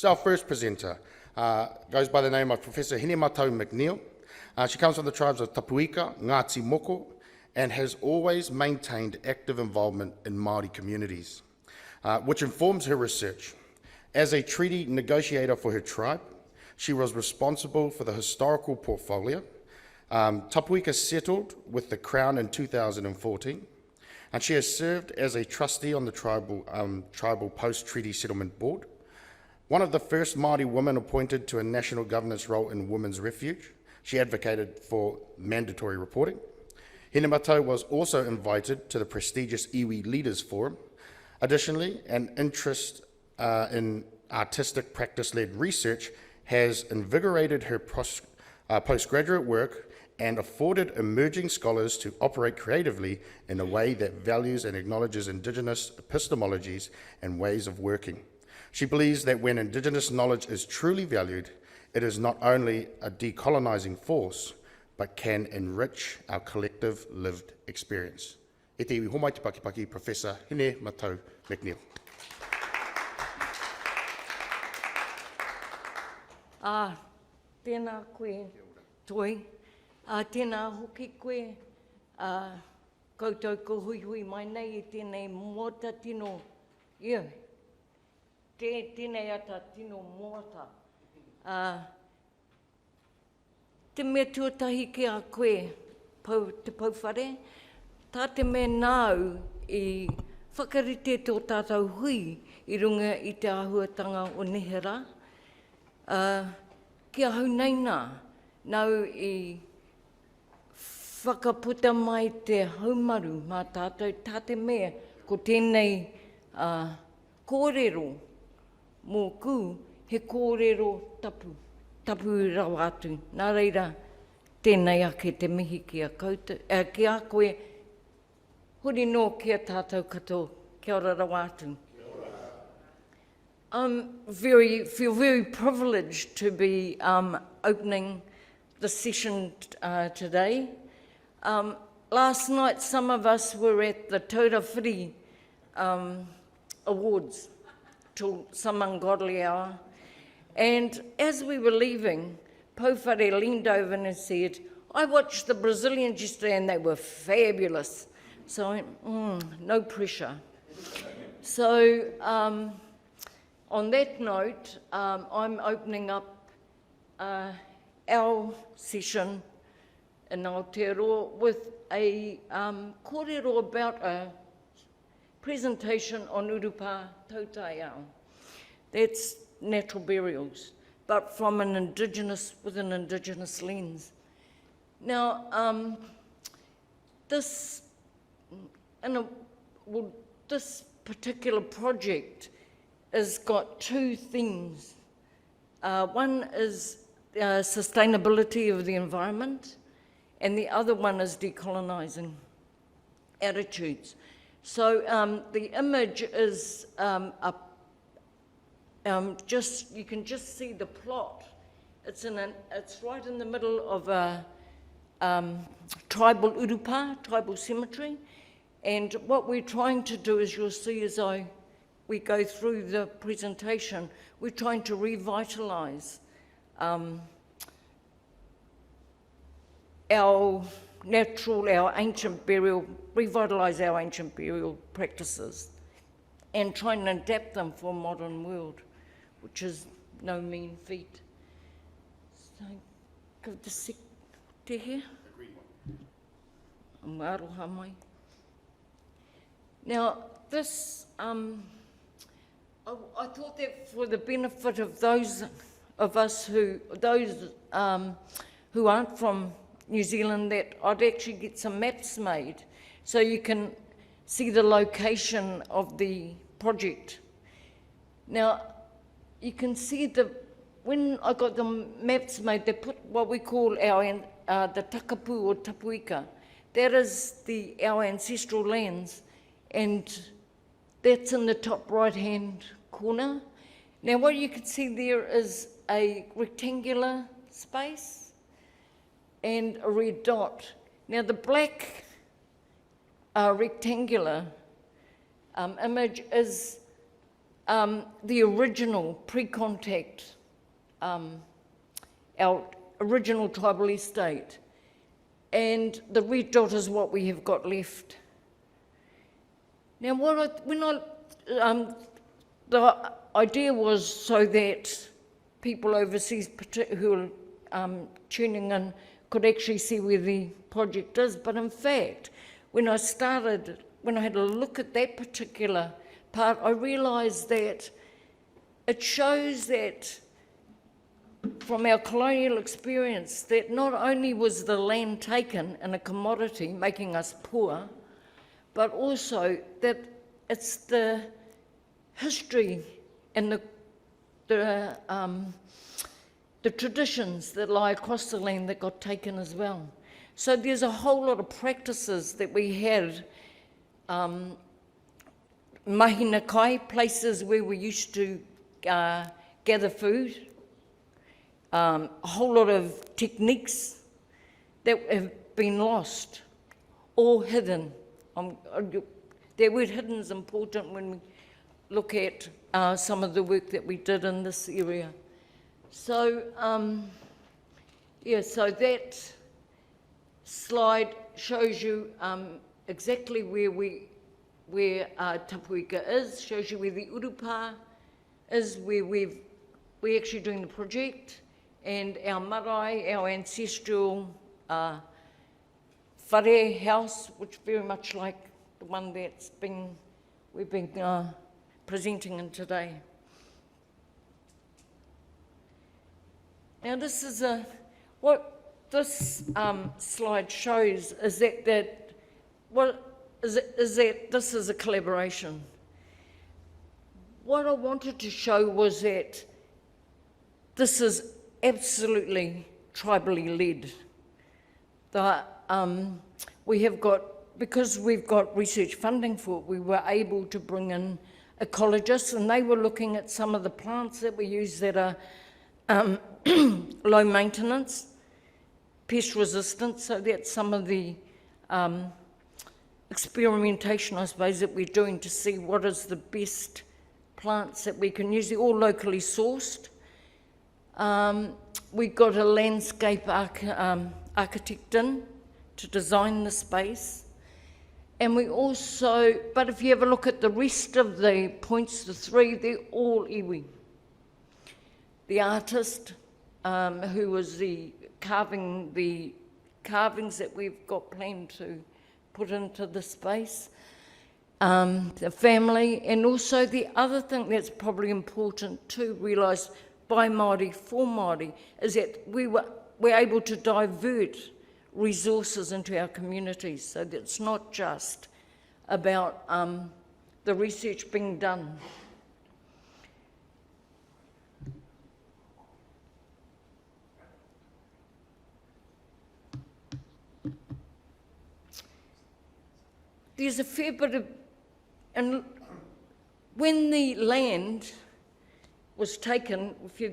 So our first presenter goes by the name of Professor Hinematau McNeil. She comes from the tribes of Tapuika, Ngāti Moko, and has always maintained active involvement in Māori communities, which informs her research. As a treaty negotiator for her tribe, she was responsible for the historical portfolio. Tapuika settled with the Crown in 2014, and she has served as a trustee on the tribal post-treaty settlement board, one of the first Māori women appointed to a national governance role in Women's Refuge. She advocated for mandatory reporting. Hinematau was also invited to the prestigious Iwi Leaders Forum. Additionally, an interest in artistic practice-led research has invigorated her postgraduate work and afforded emerging scholars to operate creatively in a way that values and acknowledges Indigenous epistemologies and ways of working. She believes that when Indigenous knowledge is truly valued, it is not only a decolonising force, but can enrich our collective lived experience. E te iwi homai te pakipaki, Professor Hinematau McNeil. Tēnā koe toi, tēnā hoki koe, koutou ko hui hui mai nei I tēnei mōta tino, tēnei ata tino mōta. Te mea tuatahi ki a koe, te pauwhare, tā te mea nāu I whakarite tō tātou hui I runga I te āhuatanga o Nehera. Kia hau nei nā, nau I whakaputa mai te haumaru mā tātou, tā te mea ko tēnei kōrero mō kū, he kōrero tapu rau atu. Nā reira, tēnei ake te mihi ki a koe, huri no kia tātou katoa, kia ora rau atu. Feel very privileged to be opening the session today. Last night, some of us were at the Tautaiao Awards till some ungodly hour, and as we were leaving, Pouwhare leaned over and said, "I watched the Brazilians yesterday and they were fabulous." So, no pressure. So, on that note, I'm opening up our session in Aotearoa with a kōrero about a presentation on Urupā Tautaiao. That's natural burials, but from with an Indigenous lens. Now, this particular project has got two themes. One is sustainability of the environment, and the other one is decolonising attitudes. So the image is you can just see the plot. It's right in the middle of a tribal Urupā, tribal cemetery, and what we're trying to do, as you'll see as we go through the presentation, we're trying to revitalise our ancient burial practices and try and adapt them for a modern world, which is no mean feat. So, give the sec te here. Aroha mai. Now, this, I thought that for the benefit of those of us who aren't from New Zealand, that I'd actually get some maps made so you can see the location of the project. Now, you can see when I got the maps made, they put what we call the takapu or tapuika. That is our ancestral lands, and that's in the top right-hand corner. Now, what you can see there is a rectangular space and a red dot. Now, the black rectangular image is the original pre-contact, our original tribal estate, and the red dot is what we have got left. Now, the idea was so that people overseas who are tuning in could actually see where the project is, but in fact, when I had a look at that particular part, I realised that it shows that from our colonial experience that not only was the land taken in a commodity, making us poor, but also that it's the history and the traditions that lie across the land that got taken as well. So there's a whole lot of practices that we had, mahina kai, places where we used to gather food, a whole lot of techniques that have been lost or hidden. The word hidden is important when we look at some of the work that we did in this area. So, so that slide shows you exactly where Tapuika is, shows you where the Urupā is, where we're actually doing the project, and our marae, our ancestral whare house, which very much like the one we've been presenting in today. Now this is what this slide shows is that this is a collaboration. What I wanted to show was that this is absolutely tribally led. Because we've got research funding for it, we were able to bring in ecologists, and they were looking at some of the plants that we use that are low maintenance, pest resistant, so that's some of the experimentation, I suppose, that we're doing to see what is the best plants that we can use. They're all locally sourced. We got a landscape architect in to design the space. And we also, but if you have a look at the rest of the points, the three, they're all iwi. The artist who was carving the carvings that we've got planned to put into the space, the family, and also the other thing that's probably important to realise by Māori for Māori is that we're able to divert resources into our communities, so that it's not just about the research being done. There's a fair bit of, and when the land was taken, if you're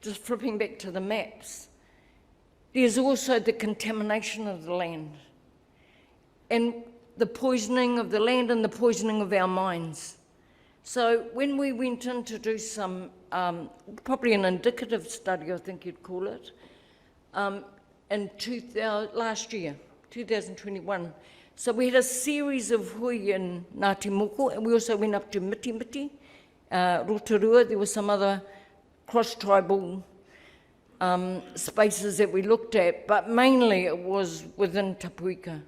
just flipping back to the maps, there's also the contamination of the land and the poisoning of the land and the poisoning of our minds. So when we went in to do some, probably an indicative study, I think you'd call it, last year, 2021, so we had a series of hui in Ngāti Moko, and we also went up to Miti, Rotorua. There were some other cross-tribal spaces that we looked at, but mainly it was within Tapuika.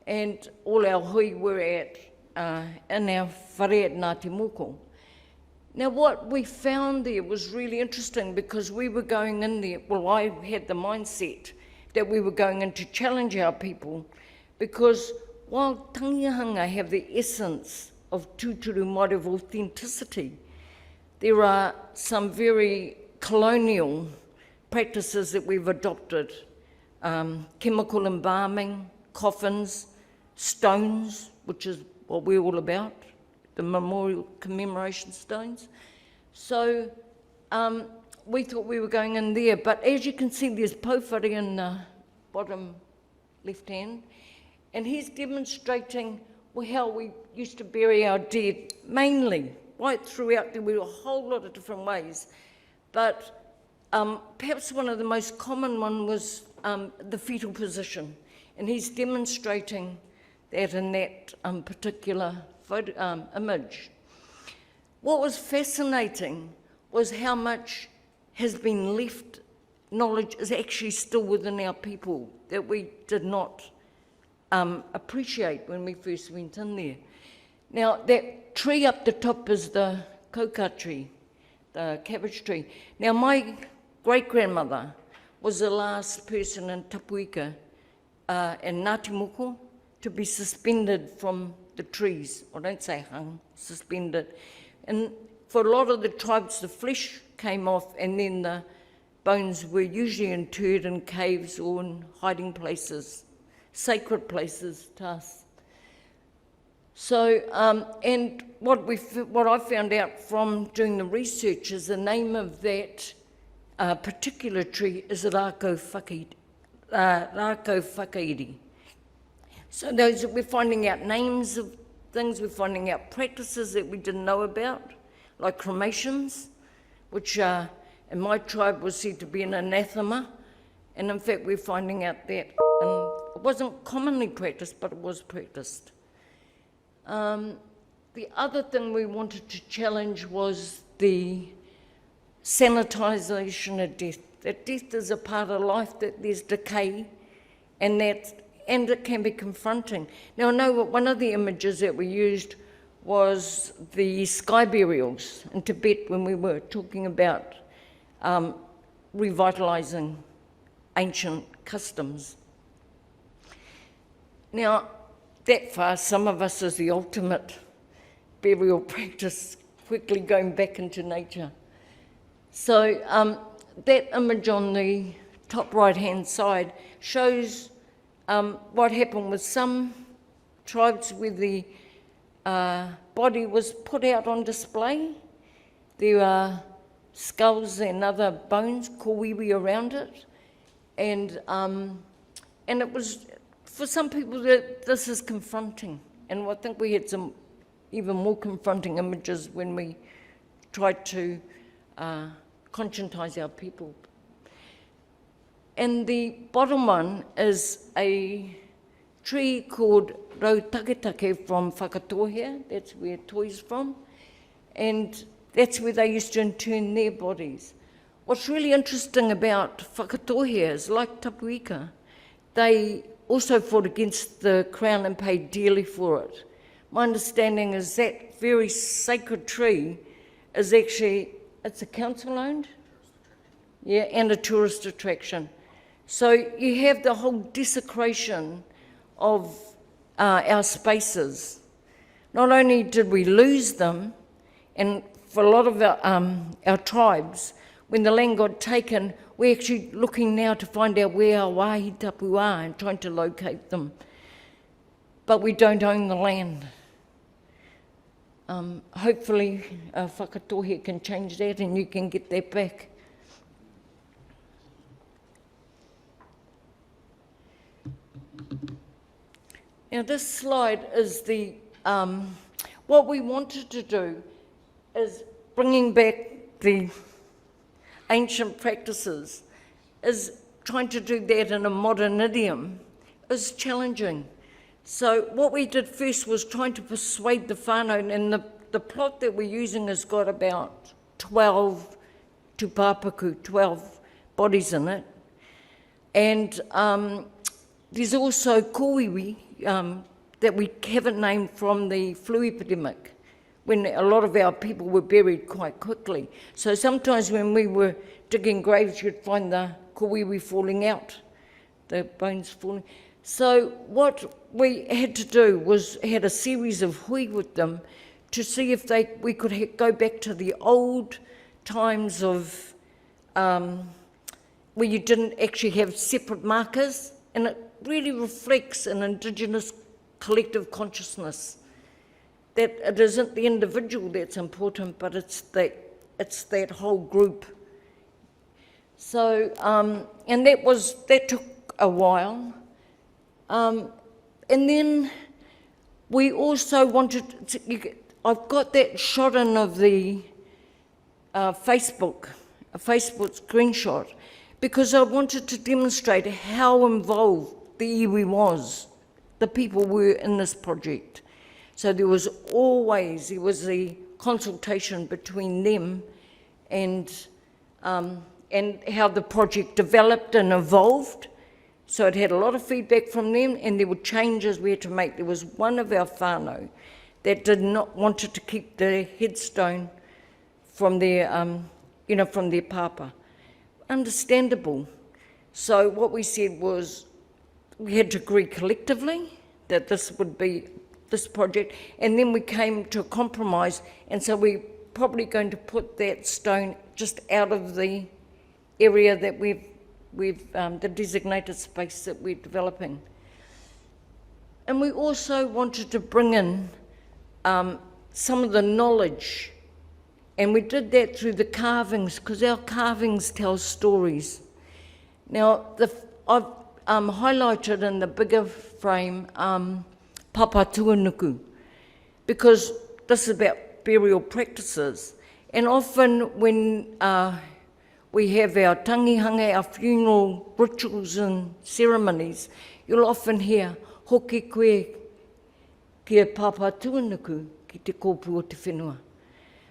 And all our hui were in our whare at Ngāti Moko. Now what we found there was really interesting because we were going in there, well, I had the mindset that we were going in to challenge our people, because while tangihanga have the essence of tūturu Māori of authenticity, there are some very colonial practices that we've adopted. Chemical embalming, coffins, stones, which is what we're all about, the memorial commemoration stones. So we thought we were going in there, but as you can see, there's Powhare in the bottom left hand, and he's demonstrating how we used to bury our dead, mainly right throughout, there were a whole lot of different ways. But perhaps one of the most common one was the fetal position. And he's demonstrating that in that particular photo, image. What was fascinating was how much has been left, knowledge is actually still within our people that we did not appreciate when we first went in there. Now, that tree up the top is the coca tree, the cabbage tree. Now, my great-grandmother was the last person in Tapuika and Ngāti Moko to be suspended from the trees. I don't say hung, suspended. And for a lot of the tribes, the flesh came off and then the bones were usually interred in caves or in hiding places, sacred places to us. So, and what I found out from doing the research is the name of that particular tree is Rākau Whakairi. So we're finding out names of things, we're finding out practices that we didn't know about, like cremations, which in my tribe was said to be an anathema, and in fact we're finding out that it wasn't commonly practiced, but it was practiced. The other thing we wanted to challenge was the sanitisation of death. That death is a part of life, that there's decay, and it can be confronting. Now, I know one of the images that we used was the sky burials in Tibet when we were talking about revitalising ancient customs. Now, that far, some of us is the ultimate burial practice, quickly going back into nature. So that image on the top right-hand side shows what happened with some tribes where the body was put out on display. There are skulls and other bones, kōwiwi around it, and it was, for some people, that this is confronting, and I think we had some even more confronting images when we tried to conscientise our people. And the bottom one is a tree called Rautaketake from Whakatohea, that's where Toi's from, and that's where they used to intern their bodies. What's really interesting about Whakatohea is, like Tapuika, they also fought against the Crown and paid dearly for it. My understanding is that very sacred tree is actually, it's a council-owned? Yeah, and a tourist attraction. So you have the whole desecration of our spaces. Not only did we lose them, and for a lot of our tribes, when the land got taken, we're actually looking now to find out where our wāhi tapu are and trying to locate them. But we don't own the land. Hopefully Whakatohea can change that and you can get that back. Now this slide is the, what we wanted to do is bringing back the ancient practices, is trying to do that in a modern idiom is challenging. So what we did first was trying to persuade the whānau, and the plot that we're using has got about 12 tupāpaku, 12 bodies in it. And there's also kōwiwi that we haven't named from the flu epidemic, when a lot of our people were buried quite quickly. So sometimes when we were digging graves, you'd find the kōwiwi falling out, the bones falling. So what we had to do was had a series of hui with them to see if we could go back to the old times of where you didn't actually have separate markers, and it really reflects an Indigenous collective consciousness, that it isn't the individual that's important, but it's that whole group. So, and that took a while. And then we also wanted to, I've got that shot in of the a Facebook screenshot, because I wanted to demonstrate how involved the iwi was, the people were in this project. So there was the consultation between them and how the project developed and evolved. So it had a lot of feedback from them, and there were changes we had to make. There was one of our whānau that did not wanted to keep the headstone from their, from their papa. Understandable. So what we said was we had to agree collectively that this would be this project, and then we came to a compromise, and so we're probably going to put that stone just out of the area that we've the designated space that we're developing. And we also wanted to bring in some of the knowledge, and we did that through the carvings, because our carvings tell stories. Now, I've highlighted in the bigger frame Papa Tuanuku, because this is about burial practices. And often when we have our tangihanga, our funeral rituals and ceremonies, you'll often hear, hoki koe kia Papa Tuanuku ki te kōpū o te whenua.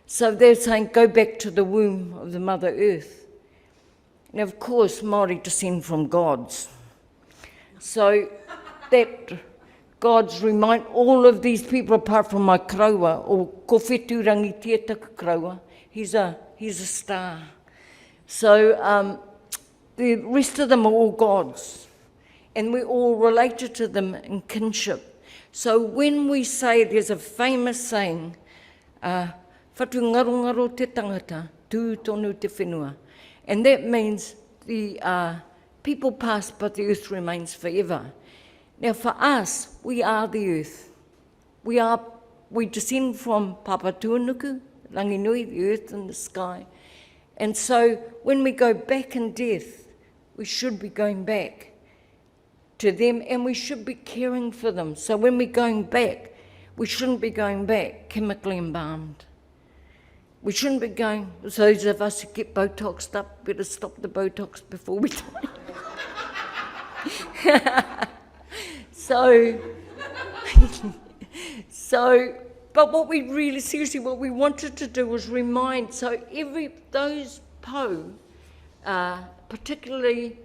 So they're saying, go back to the womb of the Mother Earth. Now, of course, Māori descend from gods. So that gods remind all of these people, apart from my kraua, or ko whetū rangi tietaka kraua, he's a star. So the rest of them are all gods, and we're all related to them in kinship. So when we say, there's a famous saying, whatu ngaro ngaro te tangata, tū tonu te whenua. And that means the people pass, but the earth remains forever. Now for us, we are the earth. We descend from Papa Tuanuku, Ranginui, the earth and the sky. And so when we go back in death, we should be going back to them, and we should be caring for them. So when we're going back, we shouldn't be going back chemically embalmed. We shouldn't be going, those of us who get Botoxed up, better stop the Botox before we die. But what we really, seriously, what we wanted to do was remind, so those po, particularly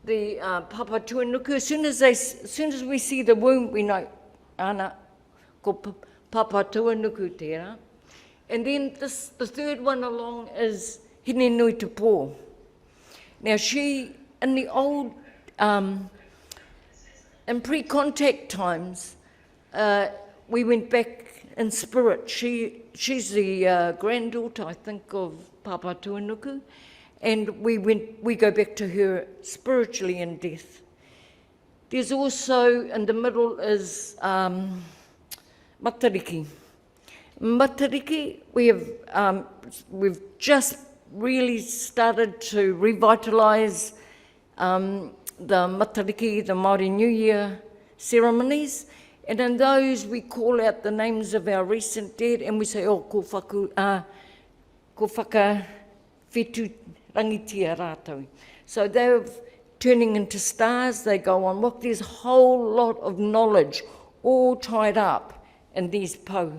the Papa Tuanuku, as soon as we see the womb, we know, ana, ko Papa Tuanuku tērā. And then the third one along is Hinematau McNeil. Now she, in the old, in pre-contact times, we went back in spirit. She's the granddaughter, I think, of Papa Tuanuku, and we go back to her spiritually in death. There's also, in the middle is Matariki. Matariki, we've just really started to revitalise the Matariki, the Māori New Year ceremonies, and in those we call out the names of our recent dead, and we say, ko whaka whetū rangitia rātou. So they're turning into stars, they go on. Look, there's a whole lot of knowledge all tied up in these po.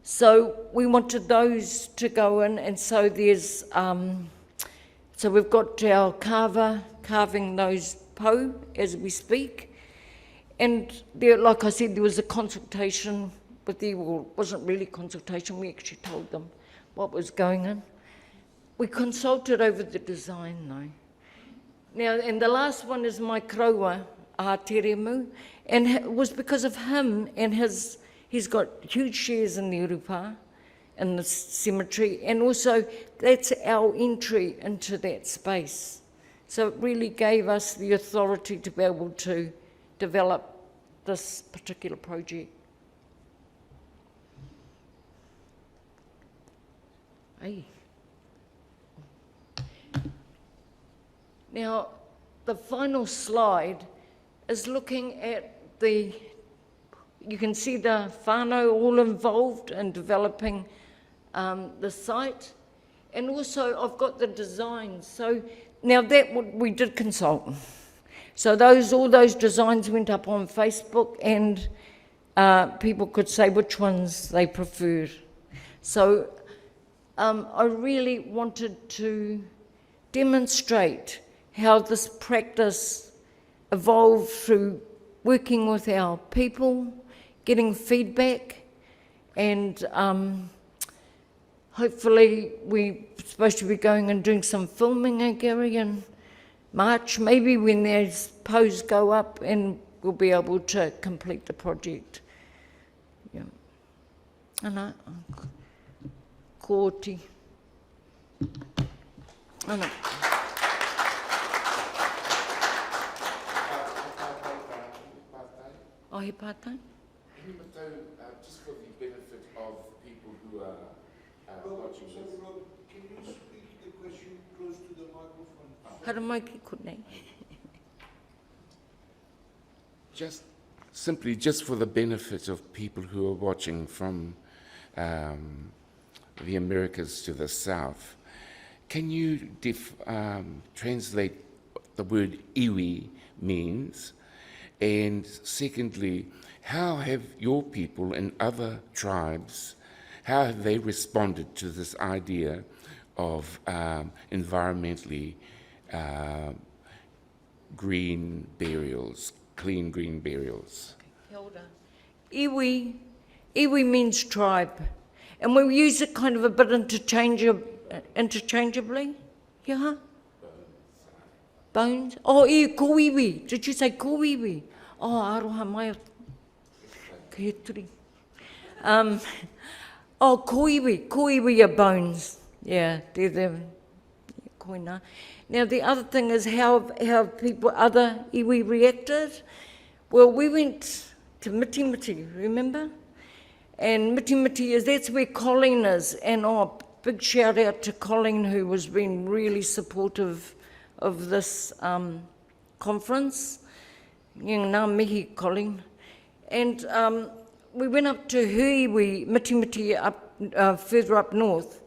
So we wanted those to go in, and so there's, so we've got our carver carving those po as we speak. And there, like I said, there was a consultation with the, well, it wasn't really consultation, we actually told them what was going on. We consulted over the design though. Now, and the last one is my kraua, Teremu, and it was because of him and he's got huge shares in the Urupā, in the cemetery, and also that's our entry into that space. So it really gave us the authority to be able to develop this particular project. Hey. Now, the final slide is looking at the You can see the whānau all involved in developing the site. And also I've got the designs. So now we did consult. So all those designs went up on Facebook, and people could say which ones they preferred. So I really wanted to demonstrate how this practice evolved through working with our people, getting feedback, and hopefully we're supposed to be going and doing some filming, Gary, in March, maybe when those posts go up, and we'll be able to complete the project. Yeah. Ana, kōti. Ana. Oh, he pātai? Hinematau, just for the benefit of people who are watching this. Rob, can you speak the question close to the microphone? Hara mai ki konei. Just for the benefit of people who are watching from the Americas to the South, can you translate the word iwi means? And secondly, how have your people and other tribes, how have they responded to this idea of environmentally green burials, clean green burials? Kia ora. Iwi means tribe, and we use it kind of a bit interchangeably. Yeah? Bones? Oh, kōiwi. Did you say kōiwi? Oh, aroha mai. Ke turi. Oh, kōiwi are bones. Yeah, they're the koina. Now, the other thing is how people, other iwi reacted. Well, we went to Mitimiti, remember? And Mitimiti that's where Colleen is. And big shout out to Colleen, who was being really supportive of this conference. Ngā mihi, Colleen. And we went up to her iwi, Mitimiti, further up north.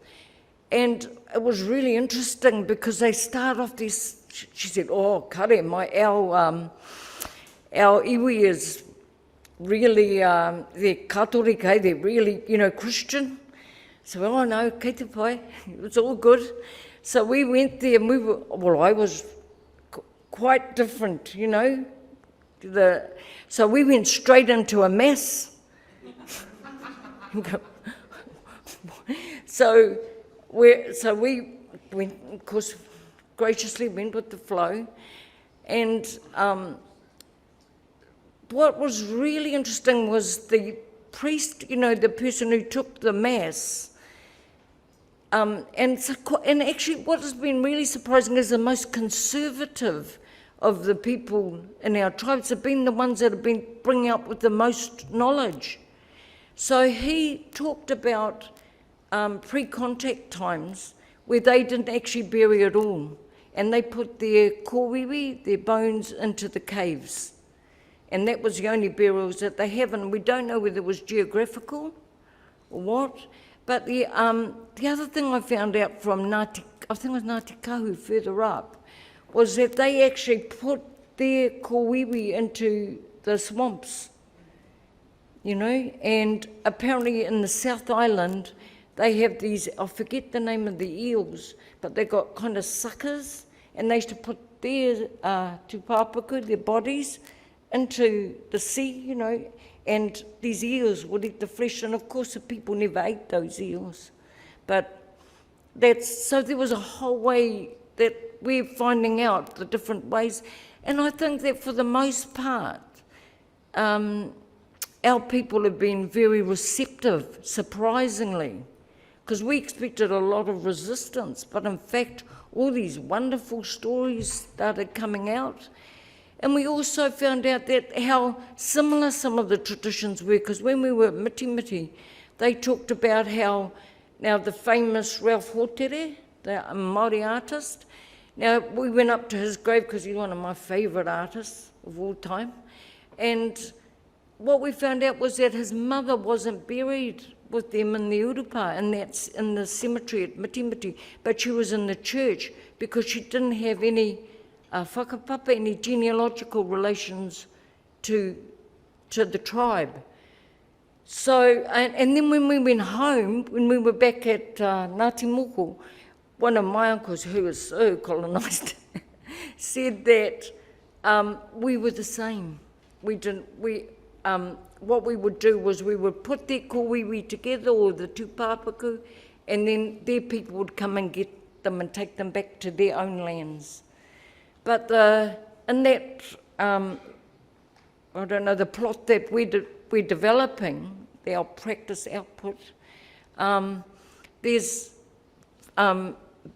And it was really interesting because they start off this, she said, oh, kare, our iwi is really, they're katori kei, they're really, Christian. So, oh no, kei te pai, it was all good. So we went there and I was quite different, So we went straight into a mass. So we went, of course, graciously went with the flow. And what was really interesting was the priest, the person who took the mass. And actually what has been really surprising is the most conservative of the people in our tribes have been the ones that have been bringing up with the most knowledge. So he talked about pre-contact times where they didn't actually bury at all, and they put their kōwiwi, their bones, into the caves. And that was the only burials that they have, and we don't know whether it was geographical or what. But the other thing I found out from Ngāti, I think it was Ngāti Kahu further up, was that they actually put their kōwiwi into the swamps, and apparently in the South Island, they have these, I forget the name of the eels, but they got kind of suckers, and they used to put their tupāpaku, their bodies, into the sea, and these eels would eat the flesh, and of course the people never ate those eels. But so there was a whole way that we're finding out the different ways, and I think that for the most part, our people have been very receptive, surprisingly, because we expected a lot of resistance, but in fact, all these wonderful stories started coming out. And we also found out that how similar some of the traditions were, because when we were at Mitimiti, they talked about how, now the famous Ralph Hotere, the Māori artist, now we went up to his grave because he's one of my favourite artists of all time, and what we found out was that his mother wasn't buried with them in the Urupā, and that's in the cemetery at Mitimiti, but she was in the church because she didn't have any whakapapa, any genealogical relations to the tribe. So, and then when we went home, when we were back at Ngāti Moko, one of my uncles, who was so colonised, said that we were the same. What we would do was we would put their kōwiwi together, or the tūpāpaku, and then their people would come and get them and take them back to their own lands. But in that, I don't know, the plot that we're developing, our practice output, there's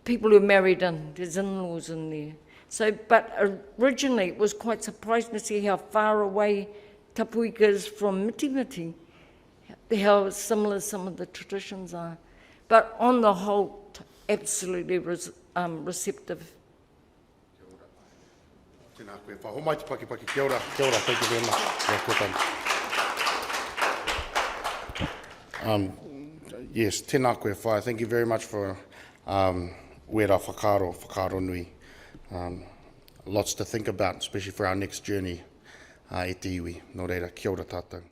people who are married in, there's in-laws in there. So, but originally it was quite surprising to see how far away Tapuika is from Mitimiti, how similar some of the traditions are. But on the whole, absolutely receptive. Tēnā koe wha. Ho mai te paki, kia ora, thank you very much. Yes, tēnā koe wha. Thank you very much for wera whakaro nui. Lots to think about, especially for our next journey e te iwi. Nō reira, kia ora tātou.